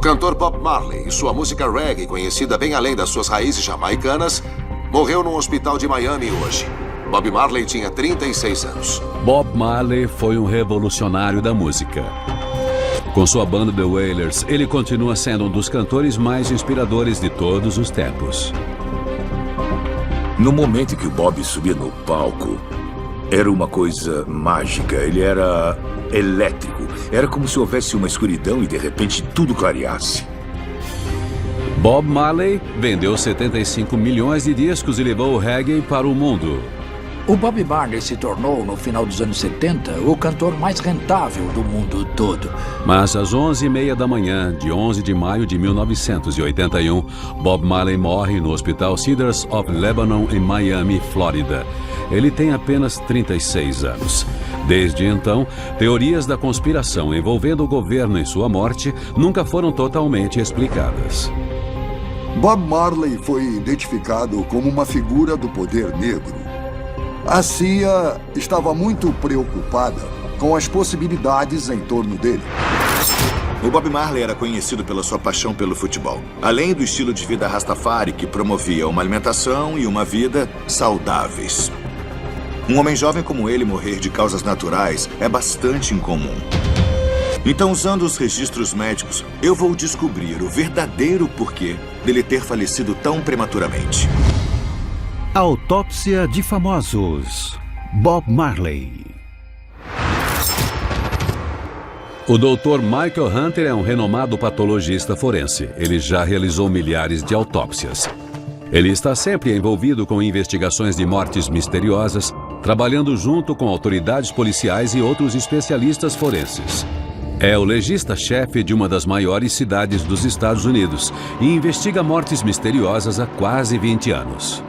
cantor Bob Marley e sua música reggae, conhecida bem além das suas raízes jamaicanas, morreu num hospital de Miami hoje. Bob Marley tinha 36 anos. Bob Marley foi um revolucionário da música. Com sua banda The Wailers, ele continua sendo um dos cantores mais inspiradores de todos os tempos. No momento em que o Bob subia no palco, era uma coisa mágica. Ele era elétrico. Era como se houvesse uma escuridão e de repente tudo clareasse. Bob Marley vendeu 75 milhões de discos e levou o reggae para o mundo. O Bob Marley se tornou, no final dos anos 70, o cantor mais rentável do mundo todo. Mas às 11h30 da manhã, de 11 de maio de 1981, Bob Marley morre no Hospital Cedars of Lebanon, em Miami, Flórida. Ele tem apenas 36 anos. Desde então, teorias da conspiração envolvendo o governo em sua morte nunca foram totalmente explicadas. Bob Marley foi identificado como uma figura do poder negro. A CIA estava muito preocupada com as possibilidades em torno dele. O Bob Marley era conhecido pela sua paixão pelo futebol, além do estilo de vida Rastafari, que promovia uma alimentação e uma vida saudáveis. Um homem jovem como ele morrer de causas naturais é bastante incomum. Então, usando os registros médicos, eu vou descobrir o verdadeiro porquê dele ter falecido tão prematuramente. Autópsia de famosos. Bob Marley. O Dr. Michael Hunter é um renomado patologista forense. Ele já realizou milhares de autópsias. Ele está sempre envolvido com investigações de mortes misteriosas, trabalhando junto com autoridades policiais e outros especialistas forenses. É o legista-chefe de uma das maiores cidades dos Estados Unidos e investiga mortes misteriosas há quase 20 anos.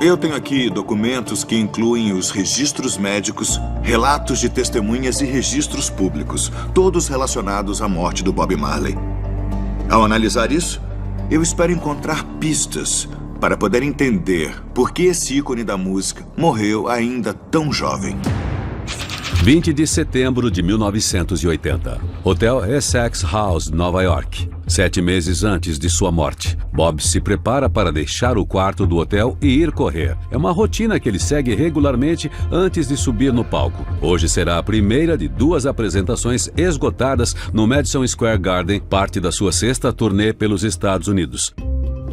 Eu tenho aqui documentos que incluem os registros médicos, relatos de testemunhas e registros públicos, todos relacionados à morte do Bob Marley. Ao analisar isso, eu espero encontrar pistas para poder entender por que esse ícone da música morreu ainda tão jovem. 20 de setembro de 1980. Hotel Essex House, Nova York. 7 meses antes de sua morte, Bob se prepara para deixar o quarto do hotel e ir correr. É uma rotina que ele segue regularmente antes de subir no palco. Hoje será a primeira de 2 apresentações esgotadas no Madison Square Garden, parte da sua 6ª turnê pelos Estados Unidos.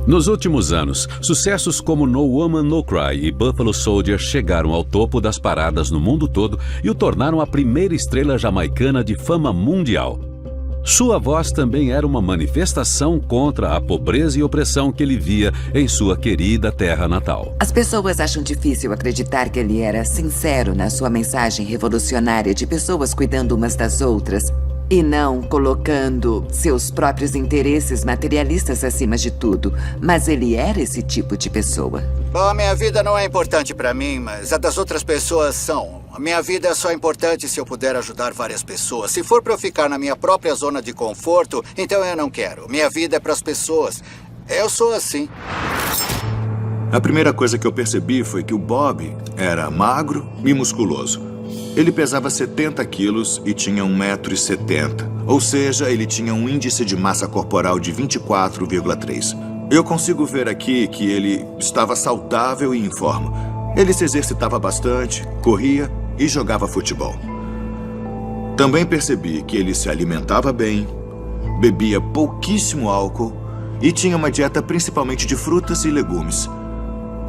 Nos últimos anos, sucessos como No Woman No Cry e Buffalo Soldier chegaram ao topo das paradas no mundo todo e o tornaram a primeira estrela jamaicana de fama mundial. Sua voz também era uma manifestação contra a pobreza e opressão que ele via em sua querida terra natal. As pessoas acham difícil acreditar que ele era sincero na sua mensagem revolucionária de pessoas cuidando umas das outras e não colocando seus próprios interesses materialistas acima de tudo. Mas ele era esse tipo de pessoa. Bom, a minha vida não é importante pra mim, mas a das outras pessoas são. A minha vida é só importante se eu puder ajudar várias pessoas. Se for pra eu ficar na minha própria zona de conforto, então eu não quero. Minha vida é pras pessoas. Eu sou assim. A primeira coisa que eu percebi foi que o Bob era magro e musculoso. Ele pesava 70 quilos e tinha 1,70 m. Ou seja, ele tinha um índice de massa corporal de 24,3. Eu consigo ver aqui que ele estava saudável e em forma. Ele se exercitava bastante, corria e jogava futebol. Também percebi que ele se alimentava bem, bebia pouquíssimo álcool e tinha uma dieta principalmente de frutas e legumes.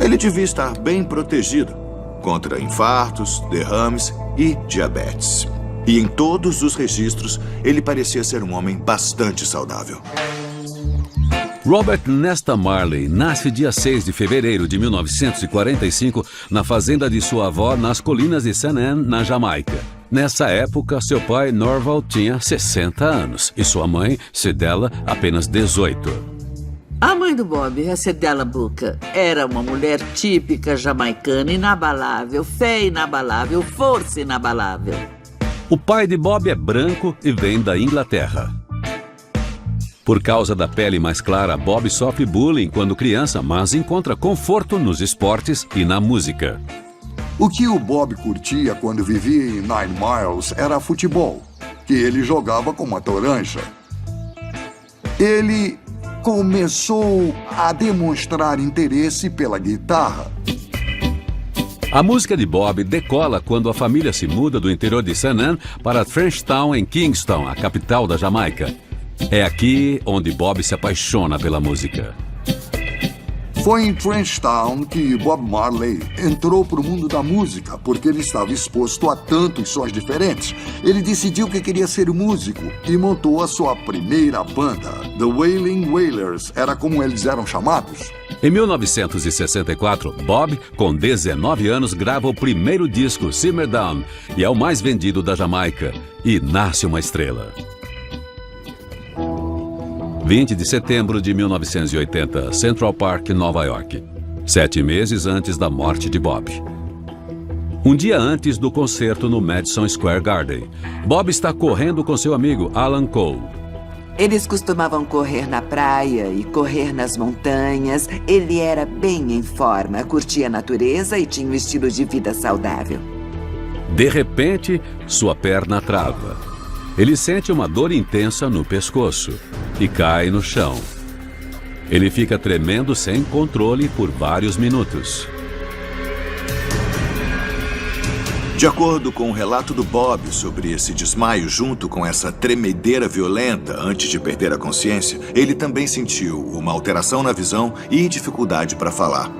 Ele devia estar bem protegido contra infartos, derrames e diabetes. E em todos os registros, ele parecia ser um homem bastante saudável. Robert Nesta Marley nasce dia 6 de fevereiro de 1945 na fazenda de sua avó nas colinas de St. Anne, na Jamaica. Nessa época, seu pai, Norval, tinha 60 anos e sua mãe, Cedella, apenas 18. A mãe do Bob, a Cedella Booker, era uma mulher típica jamaicana, inabalável, fé inabalável, força inabalável. O pai de Bob é branco e vem da Inglaterra. Por causa da pele mais clara, Bob sofre bullying quando criança, mas encontra conforto nos esportes e na música. O que o Bob curtia quando vivia em Nine Miles era futebol, que ele jogava com uma torancha. ele começou a demonstrar interesse pela guitarra. A música de Bob decola quando a família se muda do interior de St. Ann para Frenchtown, em Kingston, a capital da Jamaica. É aqui onde Bob se apaixona pela música. Foi em Frenchtown que Bob Marley entrou para o mundo da música, porque ele estava exposto a tantos sons diferentes. Ele decidiu que queria ser músico e montou a sua primeira banda. The Wailing Wailers era como eles eram chamados. Em 1964, Bob, com 19 anos, grava o primeiro disco, Simmer Down, e é o mais vendido da Jamaica. E nasce uma estrela. 20 de setembro de 1980, Central Park, Nova York. 7 meses antes da morte de Bob. Um dia antes do concerto no Madison Square Garden, Bob está correndo com seu amigo Alan Cole. Eles costumavam correr na praia e correr nas montanhas. Ele era bem em forma, curtia a natureza e tinha um estilo de vida saudável. De repente, sua perna trava. Ele sente uma dor intensa no pescoço e cai no chão. Ele fica tremendo sem controle por vários minutos. De acordo com o relato do Bob sobre esse desmaio junto com essa tremedeira violenta antes de perder a consciência, ele também sentiu uma alteração na visão e dificuldade para falar.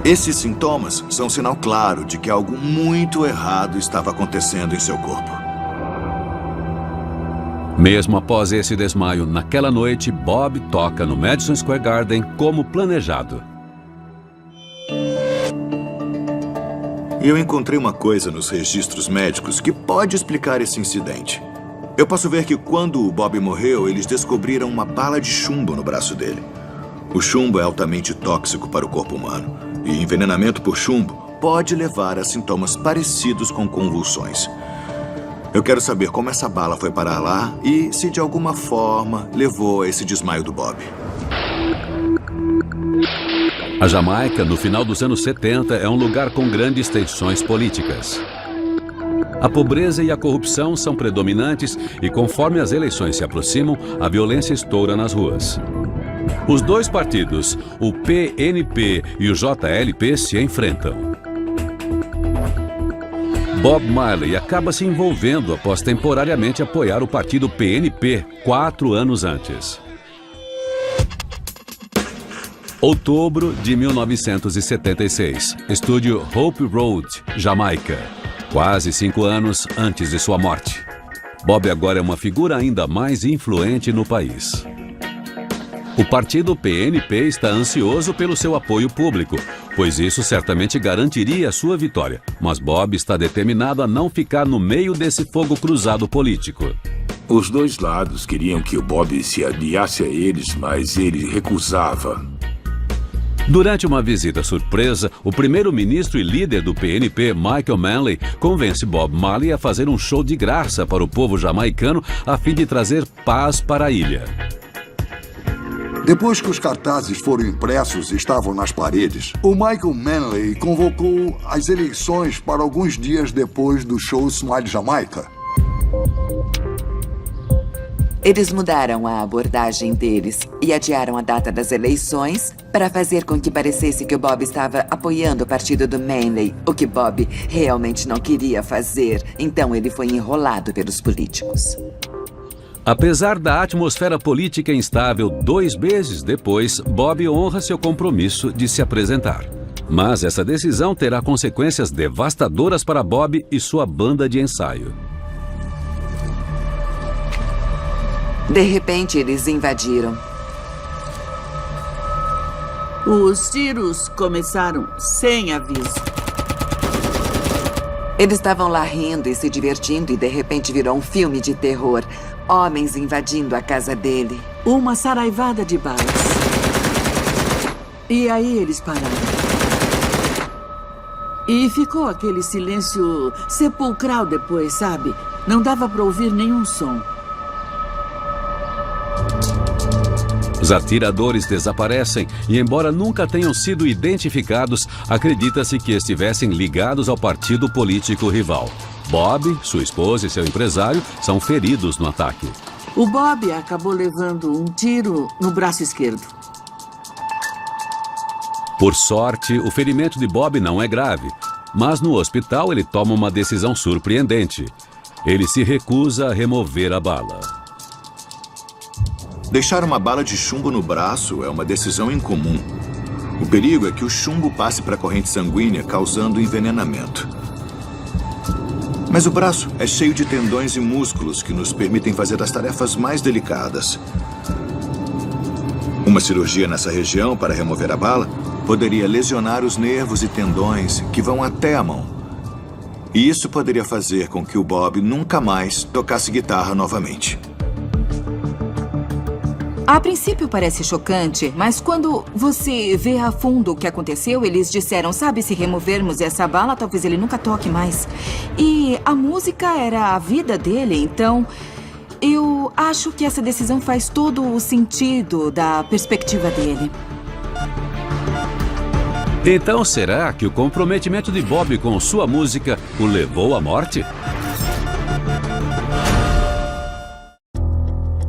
Esses sintomas são sinal claro de que algo muito errado estava acontecendo em seu corpo. Mesmo após esse desmaio, naquela noite, Bob toca no Madison Square Garden como planejado. Eu encontrei uma coisa nos registros médicos que pode explicar esse incidente. Eu posso ver que quando o Bob morreu, eles descobriram uma bala de chumbo no braço dele. O chumbo é altamente tóxico para o corpo humano, e envenenamento por chumbo pode levar a sintomas parecidos com convulsões. Eu quero saber como essa bala foi parar lá e se de alguma forma levou a esse desmaio do Bob. A Jamaica, no final dos anos 70, é um lugar com grandes tensões políticas. A pobreza e a corrupção são predominantes e, conforme as eleições se aproximam, a violência estoura nas ruas. Os dois partidos, o PNP e o JLP, se enfrentam. Bob Marley acaba se envolvendo após temporariamente apoiar o partido PNP 4 anos antes. Outubro de 1976, estúdio Hope Road, Jamaica. Quase 5 anos antes de sua morte. Bob agora é uma figura ainda mais influente no país. O partido PNP está ansioso pelo seu apoio público, pois isso certamente garantiria a sua vitória. Mas Bob está determinado a não ficar no meio desse fogo cruzado político. Os dois lados queriam que o Bob se aliasse a eles, mas ele recusava. Durante uma visita surpresa, o primeiro-ministro e líder do PNP, Michael Manley, convence Bob Marley a fazer um show de graça para o povo jamaicano a fim de trazer paz para a ilha. Depois que os cartazes foram impressos e estavam nas paredes, o Michael Manley convocou as eleições para alguns dias depois do show Smile Jamaica. Eles mudaram a abordagem deles e adiaram a data das eleições para fazer com que parecesse que o Bob estava apoiando o partido do Manley, o que Bob realmente não queria fazer. Então ele foi enrolado pelos políticos. Apesar da atmosfera política instável, 2 meses depois, Bob honra seu compromisso de se apresentar. Mas essa decisão terá consequências devastadoras para Bob e sua banda de ensaio. De repente, eles invadiram. Os tiros começaram sem aviso. Eles estavam lá rindo e se divertindo e de repente virou um filme de terror. Homens invadindo a casa dele. Uma saraivada de balas. E aí eles pararam. E ficou aquele silêncio sepulcral depois, sabe? Não dava para ouvir nenhum som. Os atiradores desaparecem e, embora nunca tenham sido identificados, acredita-se que estivessem ligados ao partido político rival. Bob, sua esposa e seu empresário são feridos no ataque. O Bob acabou levando um tiro no braço esquerdo. Por sorte, o ferimento de Bob não é grave, mas no hospital ele toma uma decisão surpreendente. Ele se recusa a remover a bala. Deixar uma bala de chumbo no braço é uma decisão incomum. O perigo é que o chumbo passe para a corrente sanguínea, causando envenenamento. Mas o braço é cheio de tendões e músculos que nos permitem fazer as tarefas mais delicadas. Uma cirurgia nessa região para remover a bala poderia lesionar os nervos e tendões que vão até a mão. E isso poderia fazer com que o Bob nunca mais tocasse guitarra novamente. A princípio parece chocante, mas quando você vê a fundo o que aconteceu, eles disseram, sabe, se removermos essa bala, talvez ele nunca toque mais. E a música era a vida dele, então eu acho que essa decisão faz todo o sentido da perspectiva dele. Então, será que o comprometimento de Bob com sua música o levou à morte?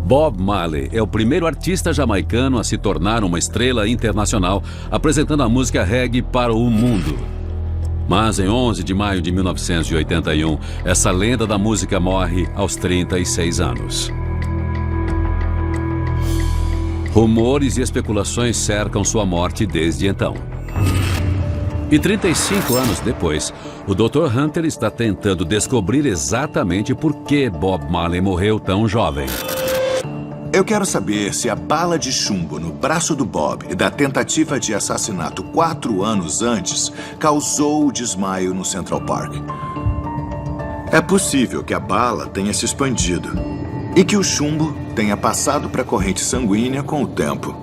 Bob Marley é o primeiro artista jamaicano a se tornar uma estrela internacional, apresentando a música reggae para o mundo. Mas em 11 de maio de 1981, essa lenda da música morre aos 36 anos. Rumores e especulações cercam sua morte desde então. E 35 anos depois, o Dr. Hunter está tentando descobrir exatamente por que Bob Marley morreu tão jovem. Eu quero saber se a bala de chumbo no braço do Bob da tentativa de assassinato 4 anos antes causou o desmaio no Central Park. É possível que a bala tenha se expandido e que o chumbo tenha passado para a corrente sanguínea com o tempo.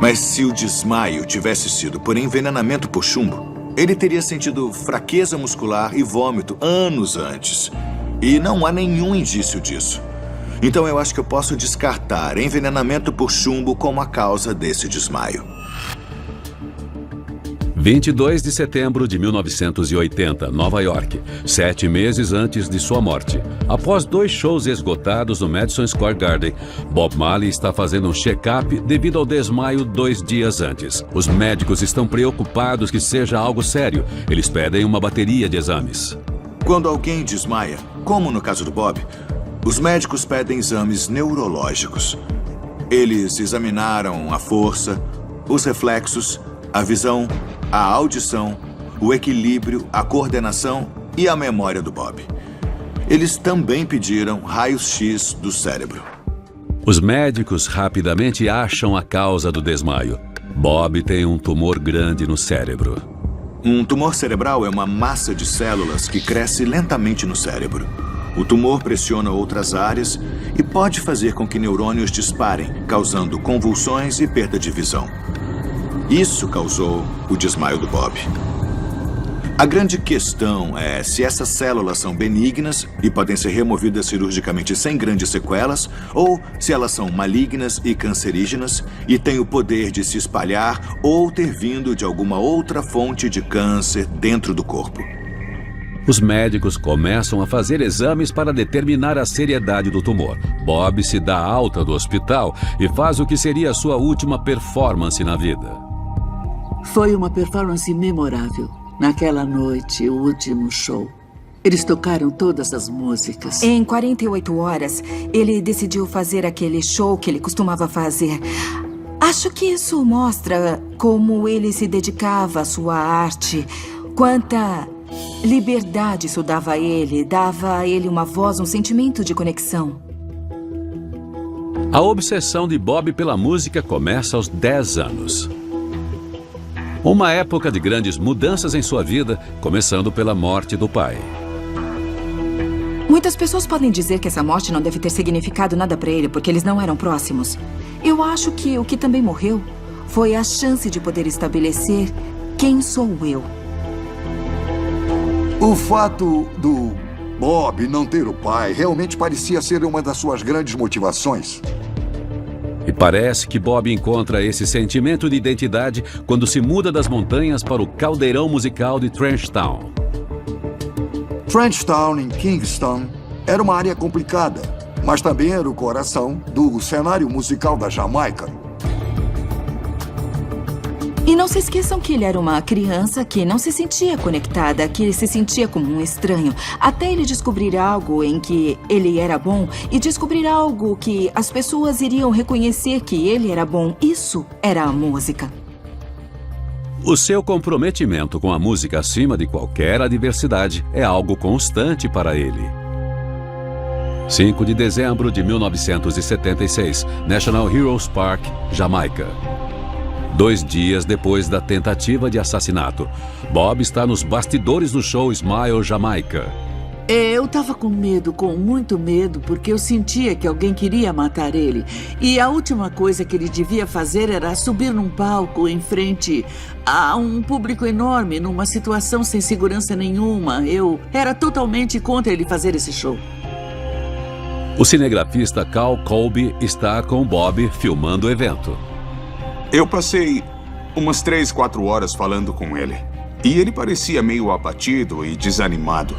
Mas se o desmaio tivesse sido por envenenamento por chumbo, ele teria sentido fraqueza muscular e vômito anos antes. E não há nenhum indício disso. Então eu acho que eu posso descartar envenenamento por chumbo como a causa desse desmaio. 22 de setembro de 1980, Nova York, 7 meses antes de sua morte. Após 2 shows esgotados no Madison Square Garden, Bob Marley está fazendo um check-up devido ao desmaio 2 dias antes. Os médicos estão preocupados que seja algo sério. Eles pedem uma bateria de exames. Quando alguém desmaia, como no caso do Bob, os médicos pedem exames neurológicos. Eles examinaram a força, os reflexos, a visão, a audição, o equilíbrio, a coordenação e a memória do Bob. Eles também pediram raios-x do cérebro. Os médicos rapidamente acham a causa do desmaio. Bob tem um tumor grande no cérebro. Um tumor cerebral é uma massa de células que cresce lentamente no cérebro. O tumor pressiona outras áreas e pode fazer com que neurônios disparem, causando convulsões e perda de visão. Isso causou o desmaio do Bob. A grande questão é se essas células são benignas e podem ser removidas cirurgicamente sem grandes sequelas, ou se elas são malignas e cancerígenas e têm o poder de se espalhar ou ter vindo de alguma outra fonte de câncer dentro do corpo. Os médicos começam a fazer exames para determinar a seriedade do tumor. Bob se dá alta do hospital e faz o que seria a sua última performance na vida. Foi uma performance memorável. Naquela noite, o último show. Eles tocaram todas as músicas. Em 48 horas, ele decidiu fazer aquele show que ele costumava fazer. Acho que isso mostra como ele se dedicava à sua arte. Quanta liberdade isso dava a ele uma voz, um sentimento de conexão. A obsessão de Bob pela música começa aos 10 anos. Uma época de grandes mudanças em sua vida, começando pela morte do pai. Muitas pessoas podem dizer que essa morte não deve ter significado nada para ele, porque eles não eram próximos. Eu acho que o que também morreu foi a chance de poder estabelecer quem sou eu. O fato do Bob não ter o pai realmente parecia ser uma das suas grandes motivações. E parece que Bob encontra esse sentimento de identidade quando se muda das montanhas para o caldeirão musical de Trenchtown. Trenchtown, em Kingston, era uma área complicada. mas também era o coração do cenário musical da Jamaica. E não se esqueçam que ele era uma criança que não se sentia conectada, que se sentia como um estranho, até ele descobrir algo em que ele era bom e descobrir algo que as pessoas iriam reconhecer que ele era bom. Isso era a música. O seu comprometimento com a música acima de qualquer adversidade é algo constante para ele. 5 de dezembro de 1976, National Heroes Park, Jamaica. 2 dias depois da tentativa de assassinato, Bob está nos bastidores do show Smile Jamaica. Eu tava com medo, com muito medo, porque eu sentia que alguém queria matar ele. E a última coisa que ele devia fazer era subir num palco em frente a um público enorme, numa situação sem segurança nenhuma. Eu era totalmente contra ele fazer esse show. O cinegrafista Cal Colby está com Bob filmando o evento. Eu passei umas 3, 4 horas falando com ele. E ele parecia meio abatido e desanimado.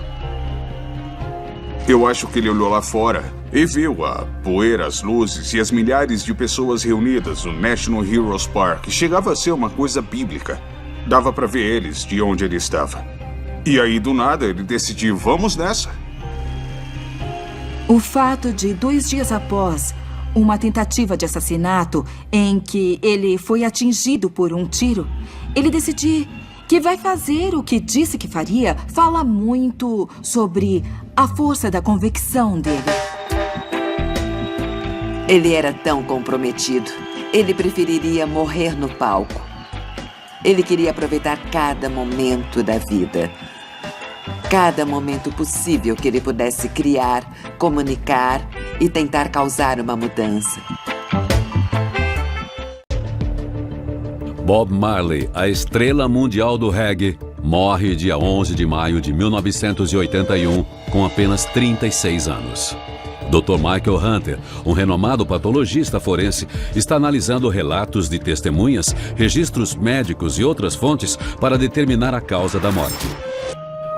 Eu acho que ele olhou lá fora e viu a poeira, as luzes e as milhares de pessoas reunidas no National Heroes Park. Chegava a ser uma coisa bíblica. Dava para ver eles de onde ele estava. E aí, do nada, ele decidiu, vamos nessa. O fato de 2 dias após uma tentativa de assassinato em que ele foi atingido por um tiro, ele decidir que vai fazer o que disse que faria, fala muito sobre a força da convicção dele. Ele era tão comprometido. Ele preferiria morrer no palco. Ele queria aproveitar cada momento da vida. Cada momento possível que ele pudesse criar, comunicar e tentar causar uma mudança. Bob Marley, a estrela mundial do reggae, morre dia 11 de maio de 1981, com apenas 36 anos. Dr. Michael Hunter, um renomado patologista forense, está analisando relatos de testemunhas, registros médicos e outras fontes para determinar a causa da morte.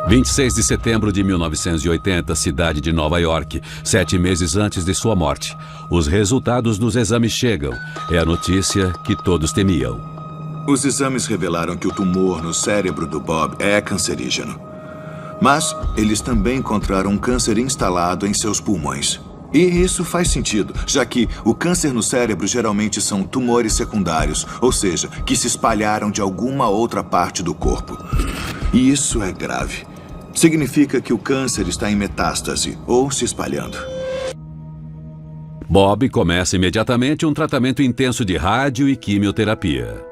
26 de setembro de 1980, cidade de Nova York, 7 meses antes de sua morte. Os resultados dos exames chegam. É a notícia que todos temiam. Os exames revelaram que o tumor no cérebro do Bob é cancerígeno. Mas eles também encontraram um câncer instalado em seus pulmões. E isso faz sentido, já que o câncer no cérebro geralmente são tumores secundários, ou seja, que se espalharam de alguma outra parte do corpo. E isso é grave. Significa que o câncer está em metástase ou se espalhando. Bob começa imediatamente um tratamento intenso de rádio e quimioterapia.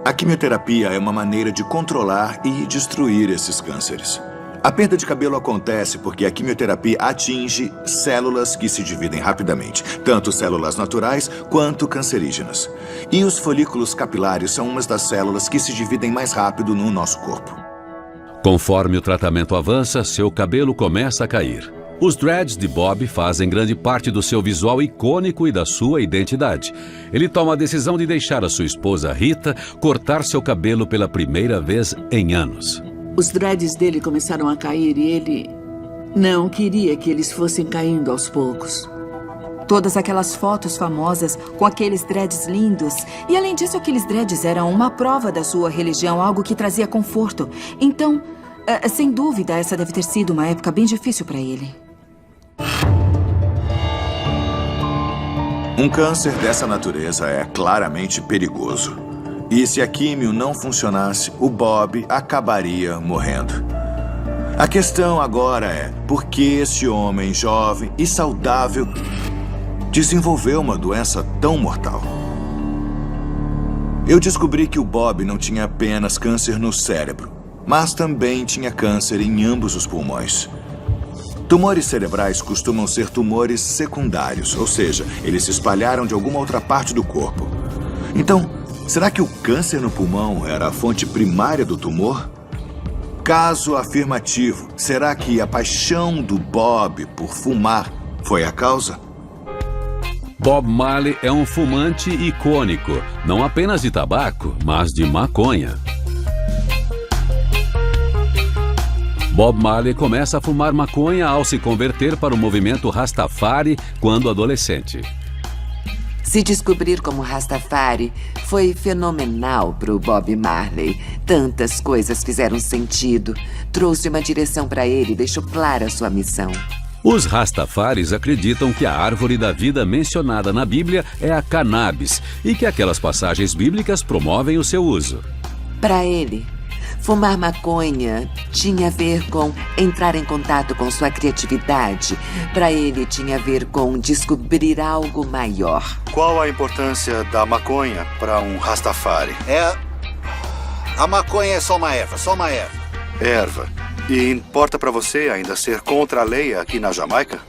A quimioterapia é uma maneira de controlar e destruir esses cânceres. A perda de cabelo acontece porque a quimioterapia atinge células que se dividem rapidamente, tanto células naturais quanto cancerígenas. E os folículos capilares são umas das células que se dividem mais rápido no nosso corpo. Conforme o tratamento avança, seu cabelo começa a cair. Os dreads de Bob fazem grande parte do seu visual icônico e da sua identidade. Ele toma a decisão de deixar a sua esposa Rita cortar seu cabelo pela primeira vez em anos. Os dreads dele começaram a cair e ele não queria que eles fossem caindo aos poucos. Todas aquelas fotos famosas com aqueles dreads lindos. E além disso, aqueles dreads eram uma prova da sua religião, algo que trazia conforto. Então, sem dúvida, essa deve ter sido uma época bem difícil para ele. Um câncer dessa natureza é claramente perigoso. E se a químio não funcionasse, o Bob acabaria morrendo. A questão agora é, por que esse homem jovem e saudável desenvolveu uma doença tão mortal? Eu descobri que o Bob não tinha apenas câncer no cérebro, mas também tinha câncer em ambos os pulmões. Tumores cerebrais costumam ser tumores secundários, ou seja, eles se espalharam de alguma outra parte do corpo. Então, será que o câncer no pulmão era a fonte primária do tumor? Caso afirmativo, será que a paixão do Bob por fumar foi a causa? Bob Marley é um fumante icônico, não apenas de tabaco, mas de maconha. Bob Marley começa a fumar maconha ao se converter para o movimento Rastafari quando adolescente. Se descobrir como Rastafari foi fenomenal para o Bob Marley. Tantas coisas fizeram sentido. Trouxe uma direção para ele e deixou clara sua missão. Os Rastafaris acreditam que a árvore da vida mencionada na Bíblia é a cannabis e que aquelas passagens bíblicas promovem o seu uso. Para ele, fumar maconha tinha a ver com entrar em contato com sua criatividade. Para ele, tinha a ver com descobrir algo maior. Qual a importância da maconha para um Rastafari? A maconha é só uma erva, Erva. E importa para você ainda ser contra a lei aqui na Jamaica?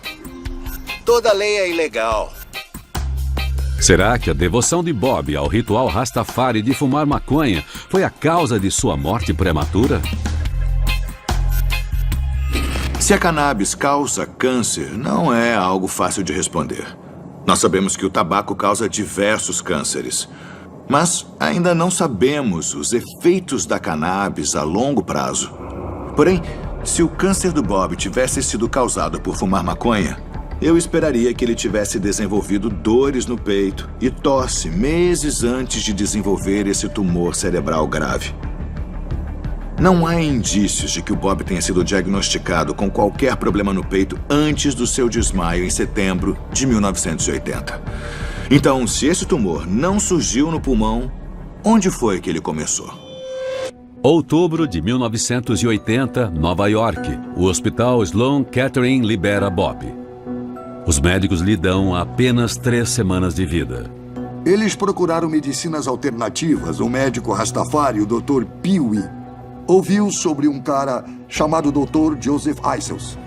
Toda lei é ilegal. Será que a devoção de Bob ao ritual Rastafari de fumar maconha foi a causa de sua morte prematura? Se a cannabis causa câncer, não é algo fácil de responder. Nós sabemos que o tabaco causa diversos cânceres, mas ainda não sabemos os efeitos da cannabis a longo prazo. Porém, se o câncer do Bob tivesse sido causado por fumar maconha, eu esperaria que ele tivesse desenvolvido dores no peito e tosse meses antes de desenvolver esse tumor cerebral grave. Não há indícios de que o Bob tenha sido diagnosticado com qualquer problema no peito antes do seu desmaio em setembro de 1980. Então, se esse tumor não surgiu no pulmão, onde foi que ele começou? Outubro de 1980, Nova York. O hospital Sloan Kettering libera Bob. Os médicos lhe dão apenas 3 semanas de vida. Eles procuraram medicinas alternativas. O médico Rastafari, o Dr. Pee-wee, ouviu sobre um cara chamado Dr. Joseph Isels.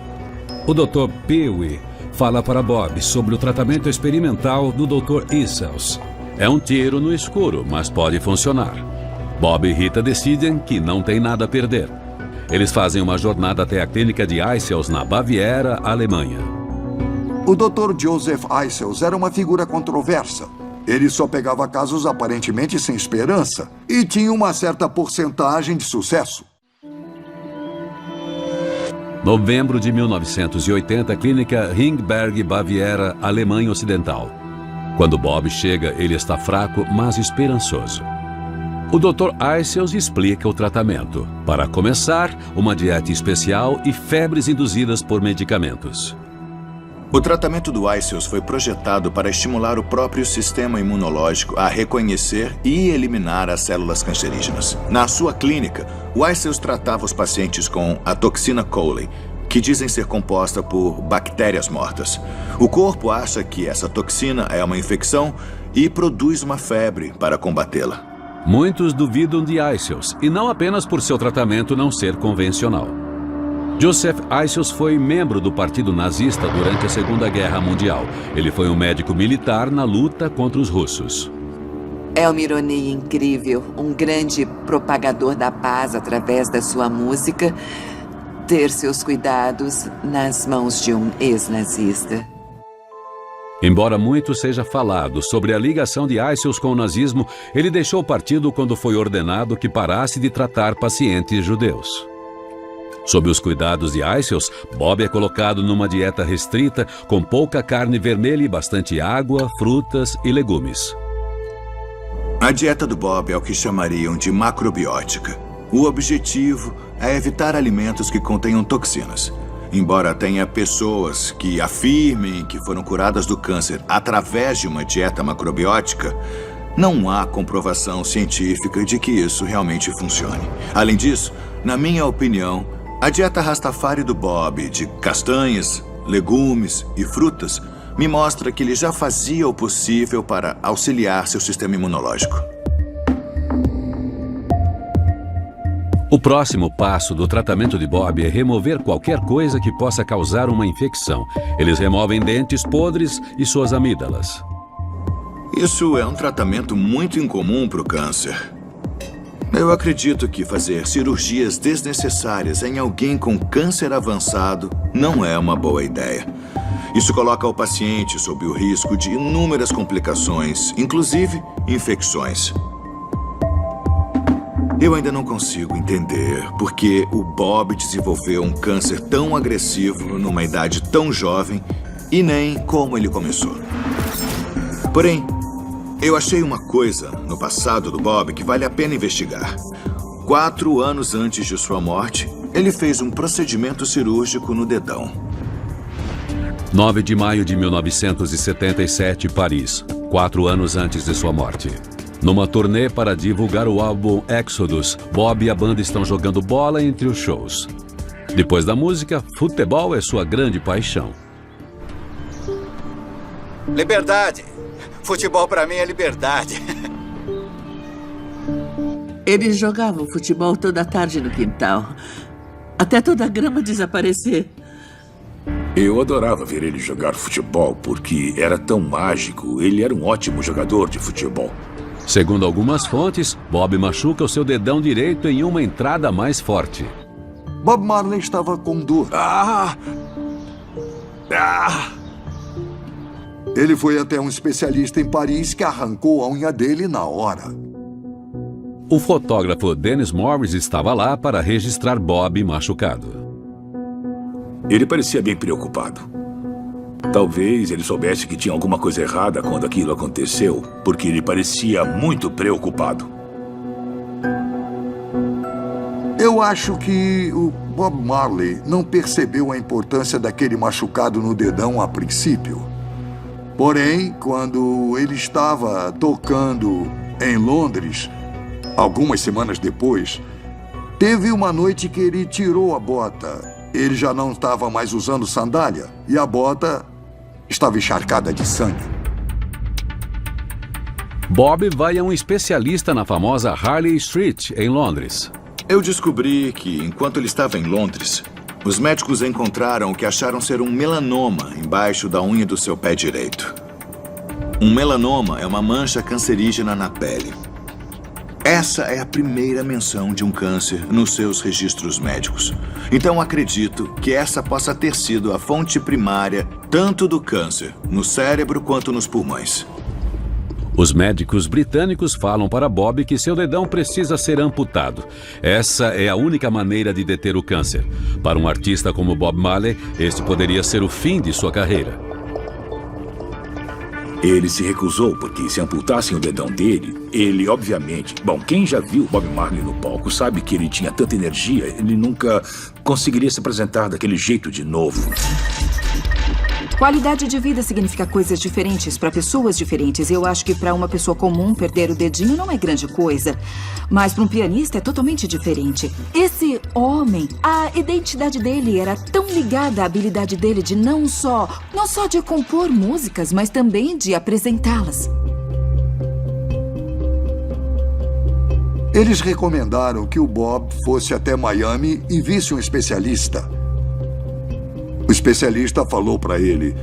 O Dr. Pee-wee fala para Bob sobre o tratamento experimental do Dr. Isels. É um tiro no escuro, mas pode funcionar. Bob e Rita decidem que não tem nada a perder. Eles fazem uma jornada até a clínica de Isels na Baviera, Alemanha. O Dr. Joseph Isels era uma figura controversa. Ele só pegava casos aparentemente sem esperança e tinha uma certa porcentagem de sucesso. Novembro de 1980, clínica Ringberg, Baviera, Alemanha Ocidental. Quando Bob chega, ele está fraco, mas esperançoso. O Dr. Isels explica o tratamento. Para começar, uma dieta especial e febres induzidas por medicamentos. O tratamento do Isels foi projetado para estimular o próprio sistema imunológico a reconhecer e eliminar as células cancerígenas. Na sua clínica, o Isels tratava os pacientes com a toxina Cowley, que dizem ser composta por bactérias mortas. O corpo acha que essa toxina é uma infecção e produz uma febre para combatê-la. Muitos duvidam de Isels, e não apenas por seu tratamento não ser convencional. Joseph Isels foi membro do Partido Nazista durante a Segunda Guerra Mundial. Ele foi um médico militar na luta contra os russos. É uma ironia incrível, um grande propagador da paz através da sua música, ter seus cuidados nas mãos de um ex-nazista. Embora muito seja falado sobre a ligação de Isels com o nazismo, ele deixou o partido quando foi ordenado que parasse de tratar pacientes judeus. Sob os cuidados de Isels, Bob é colocado numa dieta restrita, com pouca carne vermelha e bastante água, frutas e legumes. A dieta do Bob é o que chamariam de macrobiótica. O objetivo é evitar alimentos que contenham toxinas. Embora tenha pessoas que afirmem que foram curadas do câncer através de uma dieta macrobiótica, não há comprovação científica de que isso realmente funcione. Além disso, na minha opinião, a dieta Rastafari do Bob, de castanhas, legumes e frutas, me mostra que ele já fazia o possível para auxiliar seu sistema imunológico. O próximo passo do tratamento de Bob é remover qualquer coisa que possa causar uma infecção. Eles removem dentes podres e suas amígdalas. Isso é um tratamento muito incomum para o câncer. Eu acredito que fazer cirurgias desnecessárias em alguém com câncer avançado não é uma boa ideia. Isso coloca o paciente sob o risco de inúmeras complicações, inclusive infecções. Eu ainda não consigo entender por que o Bob desenvolveu um câncer tão agressivo numa idade tão jovem e nem como ele começou. Porém, eu achei uma coisa no passado do Bob que vale a pena investigar. 4 anos antes de sua morte, ele fez um procedimento cirúrgico no dedão. 9 de maio de 1977, Paris. 4 anos antes de sua morte. Numa turnê para divulgar o álbum Exodus, Bob e a banda estão jogando bola entre os shows. Depois da música, futebol é sua grande paixão. Liberdade. Futebol pra mim é liberdade. Eles jogavam futebol toda tarde no quintal, até toda a grama desaparecer. Eu adorava ver ele jogar futebol porque era tão mágico. Ele era um ótimo jogador de futebol. Segundo algumas fontes, Bob machuca o seu dedão direito em uma entrada mais forte. Bob Marley estava com dor. Ele foi até um especialista em Paris que arrancou a unha dele na hora. O fotógrafo Dennis Morris estava lá para registrar Bob machucado. Ele parecia bem preocupado. Talvez ele soubesse que tinha alguma coisa errada quando aquilo aconteceu, porque ele parecia muito preocupado. Eu acho que o Bob Marley não percebeu a importância daquele machucado no dedão a princípio. Porém, quando ele estava tocando em Londres, algumas semanas depois, teve uma noite que ele tirou a bota. Ele já não estava mais usando sandália e a bota estava encharcada de sangue. Bob vai a um especialista na famosa Harley Street, em Londres. Eu descobri que, enquanto ele estava em Londres, os médicos encontraram o que acharam ser um melanoma embaixo da unha do seu pé direito. Um melanoma é uma mancha cancerígena na pele. Essa é a primeira menção de um câncer nos seus registros médicos. Então acredito que essa possa ter sido a fonte primária tanto do câncer no cérebro quanto nos pulmões. Os médicos britânicos falam para Bob que seu dedão precisa ser amputado. Essa é a única maneira de deter o câncer. Para um artista como Bob Marley, este poderia ser o fim de sua carreira. Ele se recusou porque se amputassem o dedão dele, ele obviamente... Bom, quem já viu Bob Marley no palco sabe que ele tinha tanta energia, ele nunca conseguiria se apresentar daquele jeito de novo. Qualidade de vida significa coisas diferentes para pessoas diferentes. Eu acho que para uma pessoa comum perder o dedinho não é grande coisa. Mas para um pianista é totalmente diferente. Esse homem, a identidade dele era tão ligada à habilidade dele de não só de compor músicas, mas também de apresentá-las. Eles recomendaram que o Bob fosse até Miami e visse um especialista. O especialista falou para ele: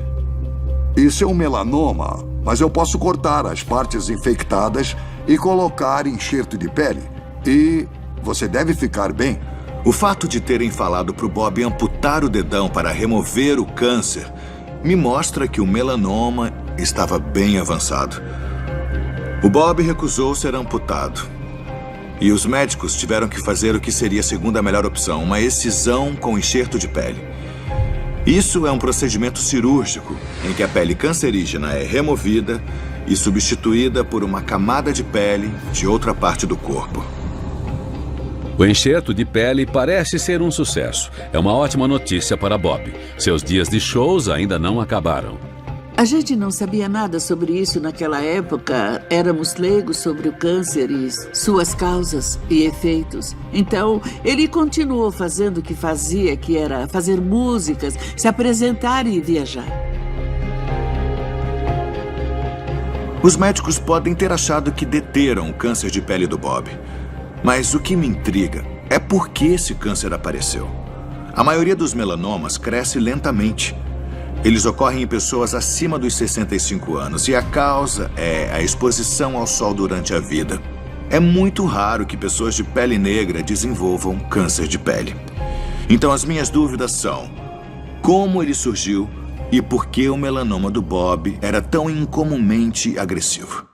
"Isso é um melanoma, mas eu posso cortar as partes infectadas e colocar enxerto de pele. E você deve ficar bem." O fato de terem falado para o Bob amputar o dedão para remover o câncer me mostra que o melanoma estava bem avançado. O Bob recusou ser amputado. E os médicos tiveram que fazer o que seria a segunda melhor opção, uma excisão com enxerto de pele. Isso é um procedimento cirúrgico em que a pele cancerígena é removida e substituída por uma camada de pele de outra parte do corpo. O enxerto de pele parece ser um sucesso. É uma ótima notícia para Bob. Seus dias de shows ainda não acabaram. A gente não sabia nada sobre isso naquela época. Éramos leigos sobre o câncer e suas causas e efeitos. Então, ele continuou fazendo o que fazia, que era fazer músicas, se apresentar e viajar. Os médicos podem ter achado que deteram o câncer de pele do Bob. Mas o que me intriga é por que esse câncer apareceu. A maioria dos melanomas cresce lentamente. Eles ocorrem em pessoas acima dos 65 anos e a causa é a exposição ao sol durante a vida. É muito raro que pessoas de pele negra desenvolvam câncer de pele. Então as minhas dúvidas são: como ele surgiu e por que o melanoma do Bob era tão incomumente agressivo?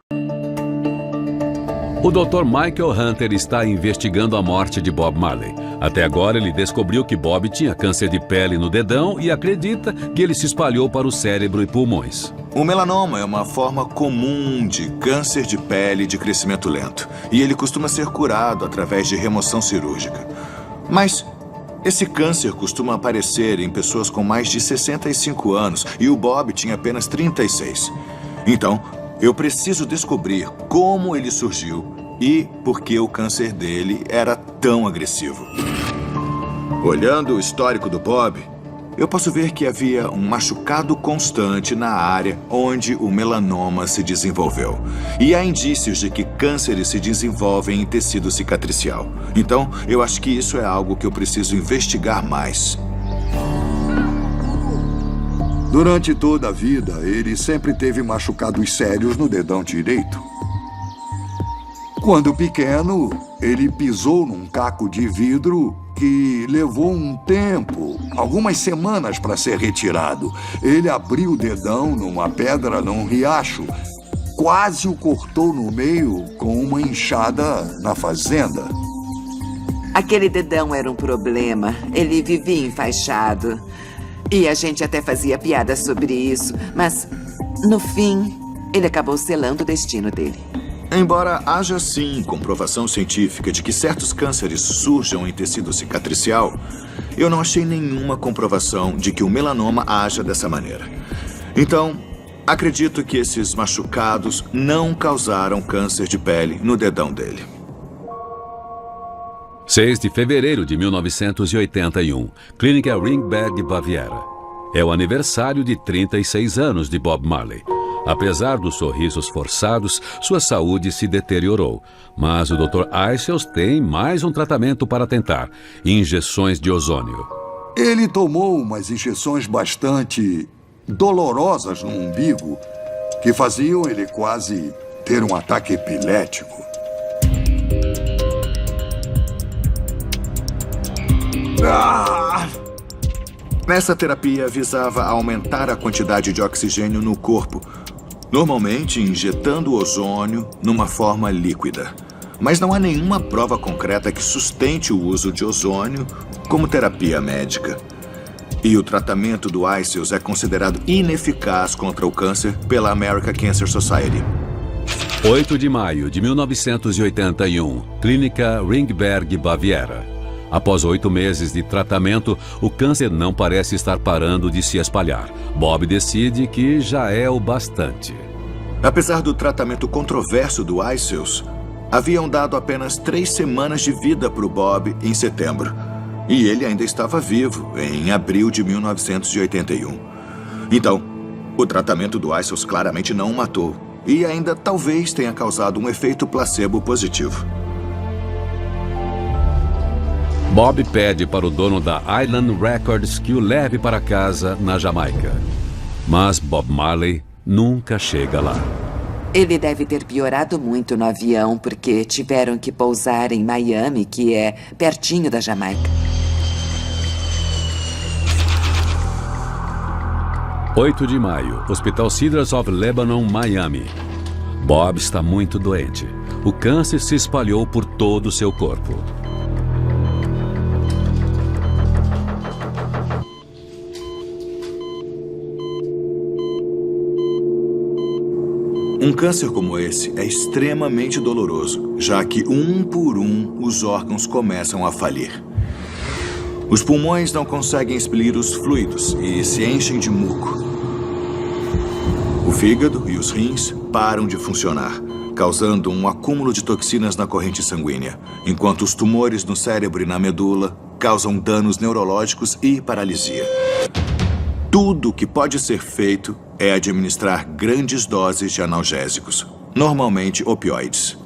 O Dr. Michael Hunter está investigando a morte de Bob Marley. Até agora, ele descobriu que Bob tinha câncer de pele no dedão e acredita que ele se espalhou para o cérebro e pulmões. O melanoma é uma forma comum de câncer de pele de crescimento lento. E ele costuma ser curado através de remoção cirúrgica. Mas esse câncer costuma aparecer em pessoas com mais de 65 anos. E o Bob tinha apenas 36. Então, eu preciso descobrir como ele surgiu e por que o câncer dele era tão agressivo. Olhando o histórico do Bob, eu posso ver que havia um machucado constante na área onde o melanoma se desenvolveu. E há indícios de que cânceres se desenvolvem em tecido cicatricial. Então, eu acho que isso é algo que eu preciso investigar mais. Durante toda a vida, ele sempre teve machucados sérios no dedão direito. Quando pequeno, ele pisou num caco de vidro que levou um tempo, algumas semanas para ser retirado. Ele abriu o dedão numa pedra num riacho, quase o cortou no meio com uma enxada na fazenda. Aquele dedão era um problema. Ele vivia enfaixado. E a gente até fazia piada sobre isso, mas, no fim, ele acabou selando o destino dele. Embora haja sim comprovação científica de que certos cânceres surjam em tecido cicatricial, eu não achei nenhuma comprovação de que o melanoma haja dessa maneira. Então, acredito que esses machucados não causaram câncer de pele no dedão dele. 6 de fevereiro de 1981, Clínica Ringberg, Baviera. É o aniversário de 36 anos de Bob Marley. Apesar dos sorrisos forçados, sua saúde se deteriorou. Mas o Dr. Isels tem mais um tratamento para tentar: injeções de ozônio. Ele tomou umas injeções bastante dolorosas no umbigo que faziam ele quase ter um ataque epilético. Essa terapia visava aumentar a quantidade de oxigênio no corpo, normalmente injetando ozônio numa forma líquida. Mas não há nenhuma prova concreta que sustente o uso de ozônio como terapia médica. E o tratamento do Isels é considerado ineficaz contra o câncer pela American Cancer Society. 8 de maio de 1981, Clínica Ringberg, Baviera. Após 8 meses de tratamento, o câncer não parece estar parando de se espalhar. Bob decide que já é o bastante. Apesar do tratamento controverso do Isels, haviam dado apenas 3 semanas de vida para o Bob em setembro. E ele ainda estava vivo em abril de 1981. Então, o tratamento do Isels claramente não o matou. E ainda talvez tenha causado um efeito placebo positivo. Bob pede para o dono da Island Records que o leve para casa na Jamaica. Mas Bob Marley nunca chega lá. Ele deve ter piorado muito no avião porque tiveram que pousar em Miami, que é pertinho da Jamaica. 8 de maio, Hospital Cedars of Lebanon, Miami. Bob está muito doente. O câncer se espalhou por todo o seu corpo. Um câncer como esse é extremamente doloroso, já que um por um os órgãos começam a falir. Os pulmões não conseguem expelir os fluidos e se enchem de muco. O fígado e os rins param de funcionar, causando um acúmulo de toxinas na corrente sanguínea, enquanto os tumores no cérebro e na medula causam danos neurológicos e paralisia. Tudo o que pode ser feito é administrar grandes doses de analgésicos, normalmente opioides.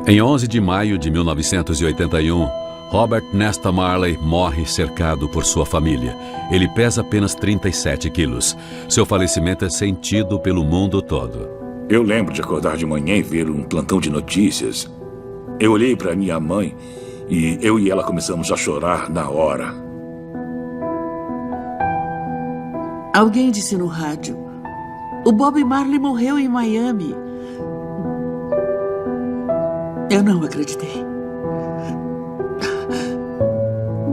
Em 11 de maio de 1981, Robert Nesta Marley morre cercado por sua família. Ele pesa apenas 37 quilos. Seu falecimento é sentido pelo mundo todo. Eu lembro de acordar de manhã e ver um plantão de notícias. Eu olhei para minha mãe e eu e ela começamos a chorar na hora. Alguém disse no rádio: O Bob Marley morreu em Miami. Eu não acreditei.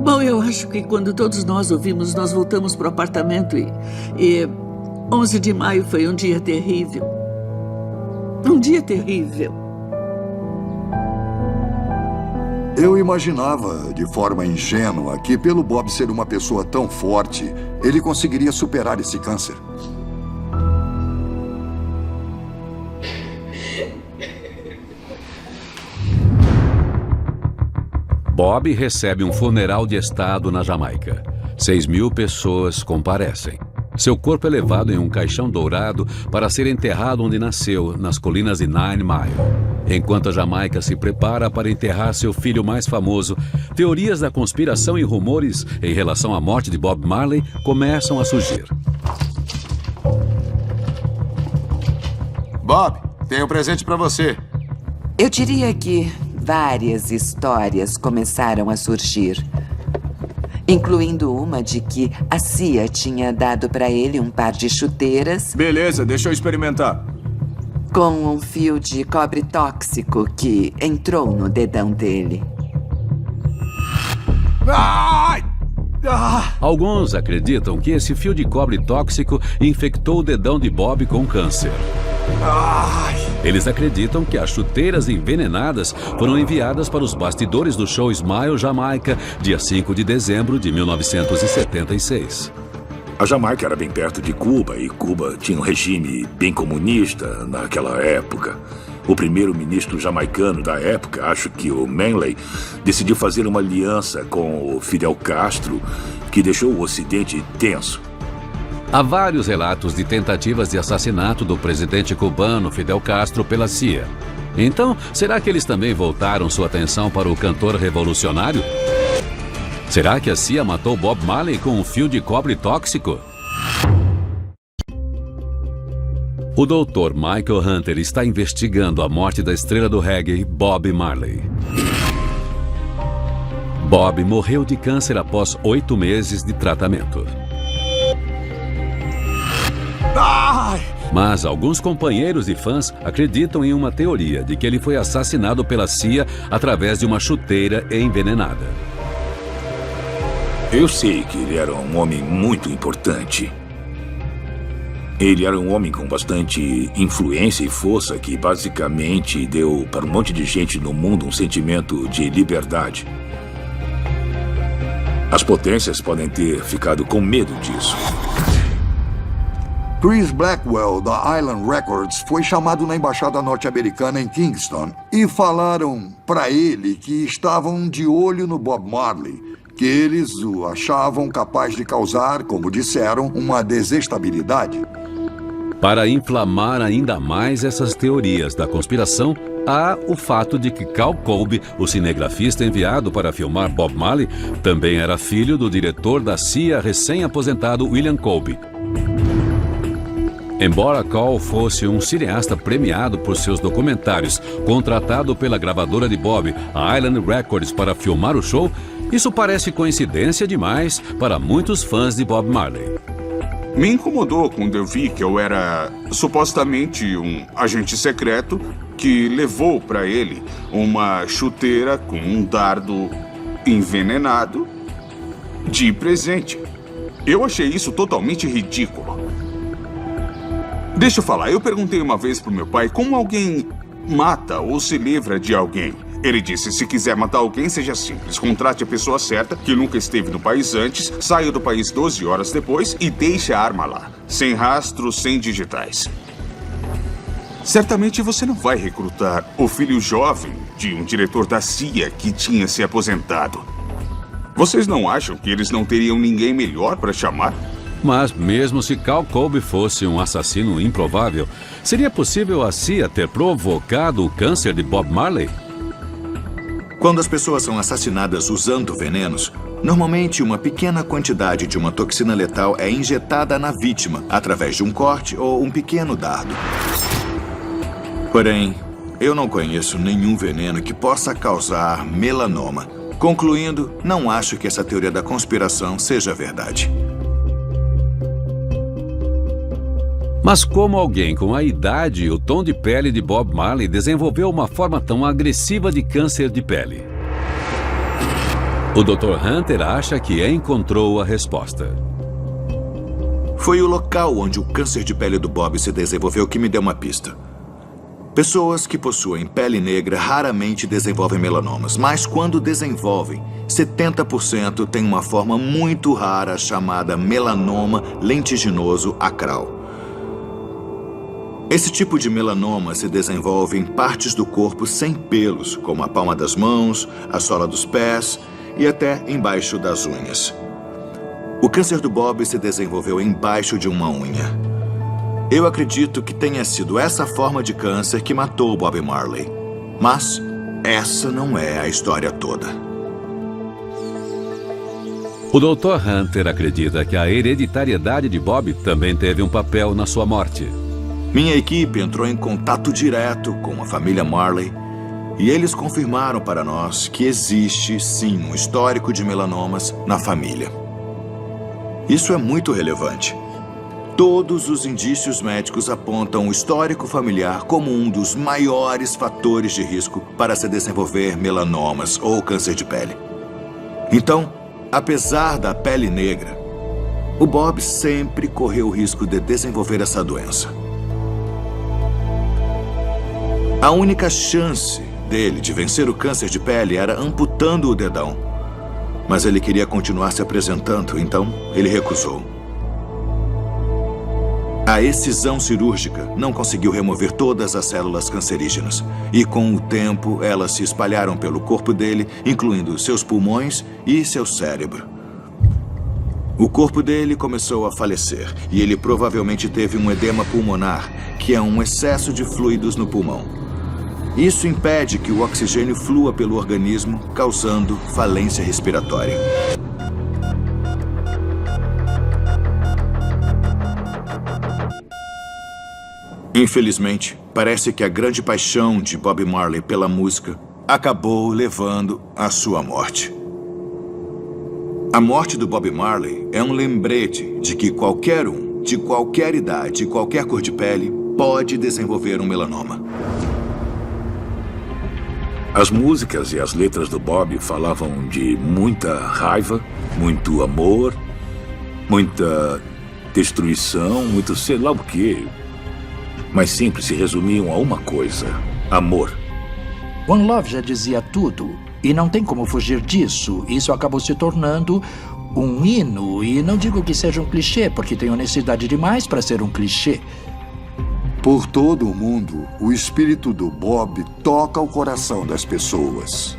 Bom, eu acho que quando todos nós ouvimos, nós voltamos para o apartamento e 11 de maio foi um dia terrível. Um dia terrível. Eu imaginava, de forma ingênua, que pelo Bob ser uma pessoa tão forte, ele conseguiria superar esse câncer. Bob recebe um funeral de estado na Jamaica. 6.000 pessoas comparecem. Seu corpo é levado em um caixão dourado para ser enterrado onde nasceu, nas colinas de Nine Mile. Enquanto a Jamaica se prepara para enterrar seu filho mais famoso, teorias da conspiração e rumores em relação à morte de Bob Marley começam a surgir. Bob, tenho um presente para você. Eu diria que várias histórias começaram a surgir, incluindo uma de que a CIA tinha dado para ele um par de chuteiras. Beleza, deixa eu experimentar. Com um fio de cobre tóxico que entrou no dedão dele. Ai! Alguns acreditam que esse fio de cobre tóxico infectou o dedão de Bob com câncer. Eles acreditam que as chuteiras envenenadas foram enviadas para os bastidores do show Smile Jamaica, dia 5 de dezembro de 1976. A Jamaica era bem perto de Cuba e Cuba tinha um regime bem comunista naquela época. O primeiro-ministro jamaicano da época, acho que o Manley, decidiu fazer uma aliança com o Fidel Castro, que deixou o Ocidente tenso. Há vários relatos de tentativas de assassinato do presidente cubano Fidel Castro pela CIA. Então, será que eles também voltaram sua atenção para o cantor revolucionário? Será que a CIA matou Bob Marley com um fio de cobre tóxico? O Dr. Michael Hunter está investigando a morte da estrela do reggae, Bob Marley. Bob morreu de câncer após 8 meses de tratamento. Mas alguns companheiros e fãs acreditam em uma teoria de que ele foi assassinado pela CIA através de uma chuteira envenenada. Eu sei que ele era um homem muito importante. Ele era um homem com bastante influência e força que basicamente deu para um monte de gente no mundo um sentimento de liberdade. As potências podem ter ficado com medo disso. Chris Blackwell, da Island Records, foi chamado na embaixada norte-americana em Kingston e falaram para ele que estavam de olho no Bob Marley, que eles o achavam capaz de causar, como disseram, uma desestabilidade. Para inflamar ainda mais essas teorias da conspiração, há o fato de que Cal Colby, o cinegrafista enviado para filmar Bob Marley, também era filho do diretor da CIA recém-aposentado William Colby. Embora Cal fosse um cineasta premiado por seus documentários, contratado pela gravadora de Bob, a Island Records, para filmar o show, isso parece coincidência demais para muitos fãs de Bob Marley. Me incomodou quando eu vi que eu era supostamente um agente secreto que levou para ele uma chuteira com um dardo envenenado de presente. Eu achei isso totalmente ridículo. Deixa eu falar, eu perguntei uma vez pro meu pai como alguém mata ou se livra de alguém. Ele disse, se quiser matar alguém, seja simples. Contrate a pessoa certa, que nunca esteve no país antes, saia do país 12 horas depois e deixe a arma lá. Sem rastro, sem digitais. Certamente você não vai recrutar o filho jovem de um diretor da CIA que tinha se aposentado. Vocês não acham que eles não teriam ninguém melhor para chamar? Mas mesmo se Cal Colby fosse um assassino improvável, seria possível a CIA ter provocado o câncer de Bob Marley? Quando as pessoas são assassinadas usando venenos, normalmente uma pequena quantidade de uma toxina letal é injetada na vítima através de um corte ou um pequeno dardo. Porém, eu não conheço nenhum veneno que possa causar melanoma. Concluindo, não acho que essa teoria da conspiração seja verdade. Mas como alguém com a idade e o tom de pele de Bob Marley desenvolveu uma forma tão agressiva de câncer de pele? O Dr. Hunter acha que encontrou a resposta. Foi o local onde o câncer de pele do Bob se desenvolveu que me deu uma pista. Pessoas que possuem pele negra raramente desenvolvem melanomas, mas quando desenvolvem, 70% têm uma forma muito rara chamada melanoma lentiginoso acral. Esse tipo de melanoma se desenvolve em partes do corpo sem pelos, como a palma das mãos, a sola dos pés e até embaixo das unhas. O câncer do Bob se desenvolveu embaixo de uma unha. Eu acredito que tenha sido essa forma de câncer que matou Bob Marley. Mas essa não é a história toda. O Dr. Hunter acredita que a hereditariedade de Bob também teve um papel na sua morte. Minha equipe entrou em contato direto com a família Marley e eles confirmaram para nós que existe, sim, um histórico de melanomas na família. Isso é muito relevante. Todos os indícios médicos apontam o histórico familiar como um dos maiores fatores de risco para se desenvolver melanomas ou câncer de pele. Então, apesar da pele negra, o Bob sempre correu o risco de desenvolver essa doença. A única chance dele de vencer o câncer de pele era amputando o dedão. Mas ele queria continuar se apresentando, então ele recusou. A excisão cirúrgica não conseguiu remover todas as células cancerígenas. E com o tempo, elas se espalharam pelo corpo dele, incluindo seus pulmões e seu cérebro. O corpo dele começou a falecer e ele provavelmente teve um edema pulmonar, que é um excesso de fluidos no pulmão. Isso impede que o oxigênio flua pelo organismo, causando falência respiratória. Infelizmente, parece que a grande paixão de Bob Marley pela música acabou levando à sua morte. A morte do Bob Marley é um lembrete de que qualquer um, de qualquer idade e qualquer cor de pele, pode desenvolver um melanoma. As músicas e as letras do Bob falavam de muita raiva, muito amor, muita destruição, muito sei lá o quê. Mas sempre se resumiam a uma coisa: amor. One Love já dizia tudo, e não tem como fugir disso. Isso acabou se tornando um hino, e não digo que seja um clichê, porque tem honestidade demais para ser um clichê. Por todo o mundo, o espírito do Bob toca o coração das pessoas.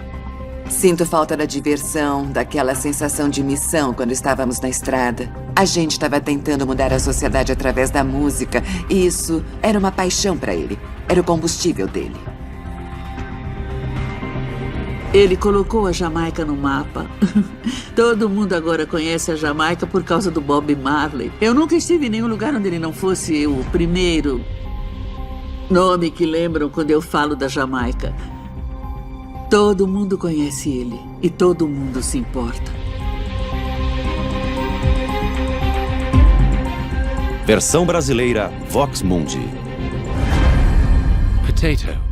Sinto falta da diversão, daquela sensação de missão quando estávamos na estrada. A gente estava tentando mudar a sociedade através da música, e isso era uma paixão para ele. Era o combustível dele. Ele colocou a Jamaica no mapa. Todo mundo agora conhece a Jamaica por causa do Bob Marley. Eu nunca estive em nenhum lugar onde ele não fosse o primeiro nome que lembram quando eu falo da Jamaica. Todo mundo conhece ele e todo mundo se importa. Versão brasileira Vox Mundi. Potato.